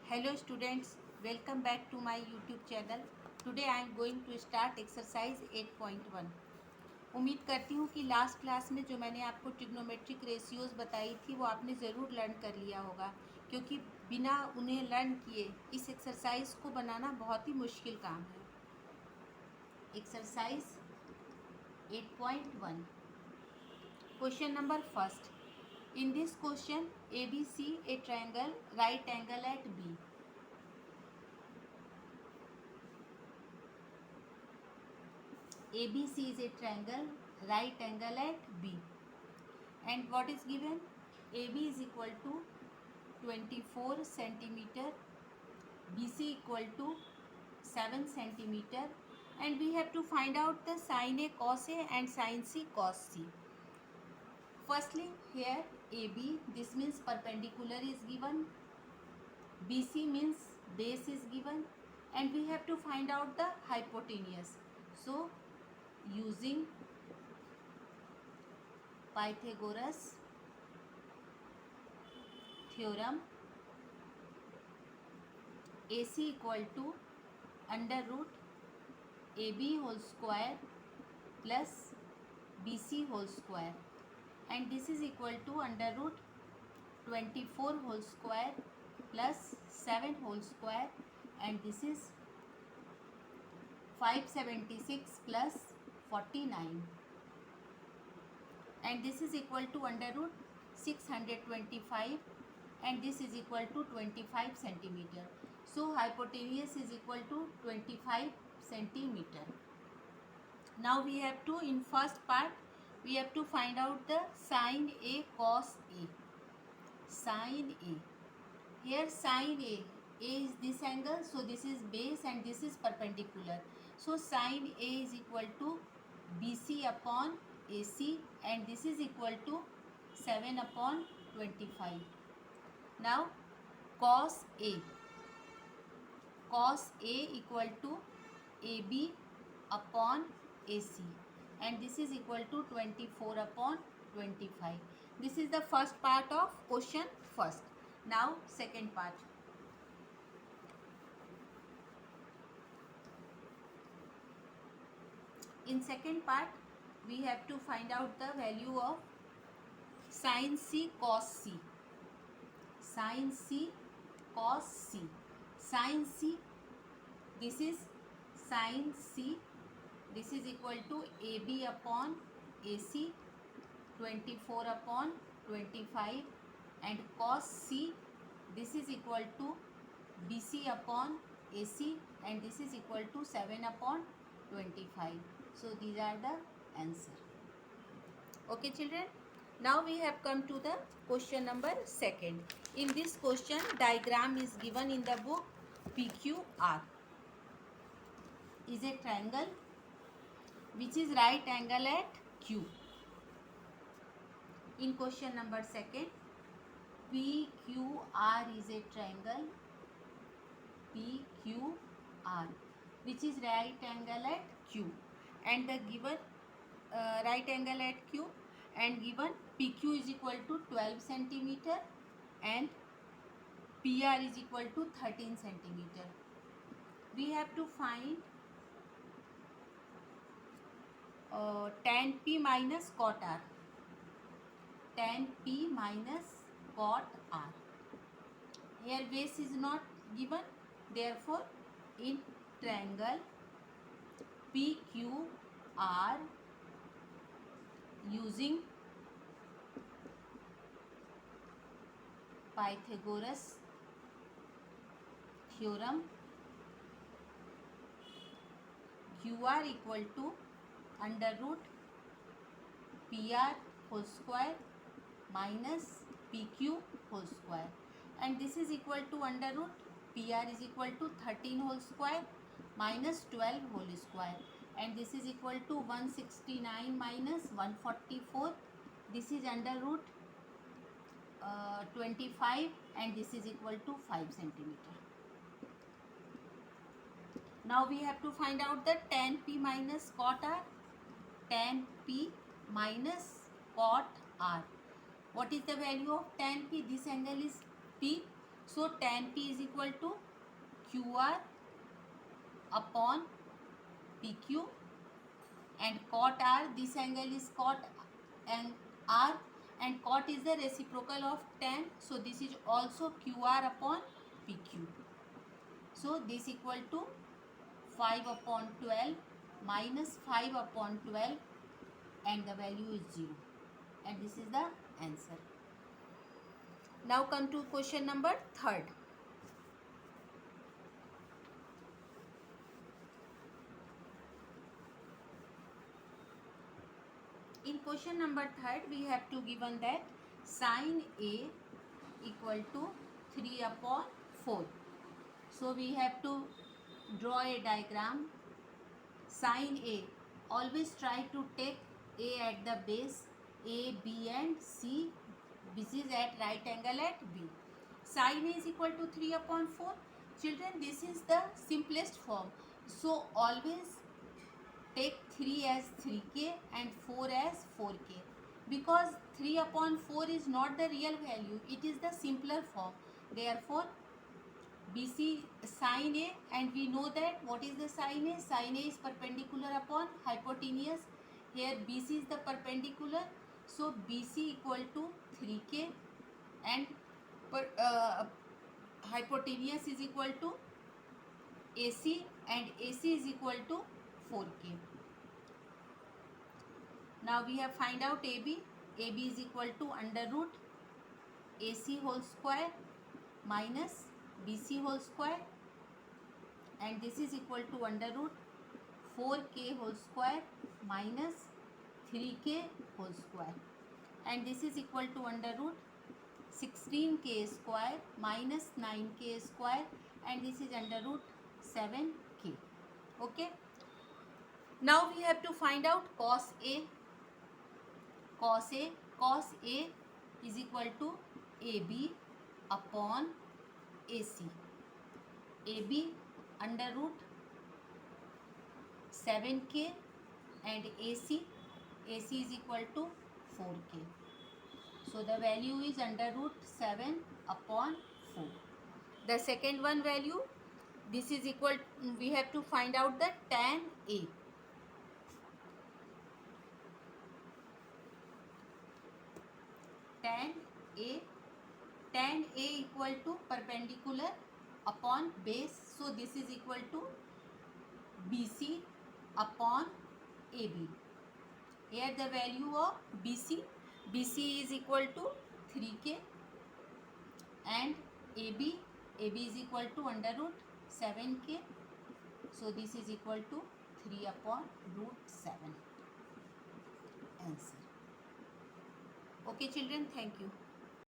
Hello students, welcome back to my YouTube channel. Today I am going to start exercise 8.1. उम्मीद करती हूँ कि last class में जो मैंने आपको ट्रिग्नोमेट्रिक रेशियोज बताई थी वो आपने ज़रूर लर्न कर लिया होगा, क्योंकि बिना उन्हें लर्न किए इस एक्सरसाइज को बनाना बहुत ही मुश्किल काम है। Exercise 8.1, question number first. In this question, ABC a triangle, right angle at B. ABC is a triangle, right angle at B. And what is given? AB is equal to 24 centimeter, BC equal to 7 centimeter, and we have to find out the sin A cos A and sin C cos C. Firstly, here AB, this means perpendicular is given, BC means base is given, and we have to find out the hypotenuse. So, using Pythagoras theorem, AC equal to under root AB whole square plus BC whole square, and this is equal to under root 24 whole square plus 7 whole square, and this is 576 plus 49, and this is equal to under root 625, and this is equal to 25 centimeter. So hypotenuse is equal to 25 centimeter. Now we have to, in first part, we have to find out the sin A cos A. Sin A. Here sin A is this angle, so this is base and this is perpendicular. So sin A is equal to BC upon AC, and this is equal to 7 upon 25. Now cos A. Cos A equal to AB upon AC, and this is equal to 24 upon 25. This is the first part of question first. Now second part. In second part, we have to find out the value of sin C cos C. Sin C cos C. Sin C, this is sin C, this is equal to AB upon AC, 24 upon 25, and cos C, this is equal to BC upon AC, and this is equal to 7 upon 25. So these are the answer. Okay children, now we have come to the question number second. In this question, diagram is given in the book. PQR is a triangle which is right angle at Q. In question number second, PQR is a triangle, PQR, which is right angle at Q, and the given right angle at Q, and given PQ is equal to 12 centimeter and PR is equal to 13 centimeter. We have to find tan P minus cot R. Tan P minus cot R. Here base is not given, therefore in triangle PQR, using Pythagoras theorem, QR equal to under root PR whole square minus PQ whole square, and this is equal to under root PR is equal to 13 whole square minus 12 whole square, and this is equal to 169 minus 144. This is under root 25, and this is equal to 5 centimeter. Now we have to find out the tan P minus cot R. Tan P minus cot R. What is the value of tan P? This angle is P. So tan P is equal to QR upon PQ, and cot R, this angle is cot and R, and cot is the reciprocal of tan, so this is also QR upon PQ. So this equal to 5 upon 12 minus 5 upon 12, and the value is 0, and this is the answer. Now come to question number 3rd. In question number 3rd, we have to given that sin A equal to 3 upon 4. So we have to draw a diagram. Sin A, always try to take A at the base, A, B and C. This is at right angle at B. Sin A is equal to 3 upon 4. Children, this is the simplest form. So always take 3 as 3k and 4 as 4k, because 3 upon 4 is not the real value, it is the simpler form. Therefore BC sin A, and we know that what is the sin A? Sin A is perpendicular upon hypotenuse. Here BC is the perpendicular, so BC equal to 3k, and hypotenuse is equal to AC, and AC is equal to 4k. Now we have find out AB. AB is equal to under root AC whole square minus BC whole square, and this is equal to under root 4k whole square minus 3k whole square, and this is equal to under root 16k square minus 9k square, and this is under root 7k. Okay. Now we have to find out cos A. Cos A is equal to AB upon AC. AB under root 7k, and AC is equal to 4k. So the value is under root 7 upon 4. The second one value, this is equal, we have to find out the tan A. Tan A equal to perpendicular upon base, so this is equal to BC upon AB. Here the value of BC is equal to 3k, and AB is equal to under root 7k, so this is equal to 3 upon root 7. Answer. Okay children, thank you.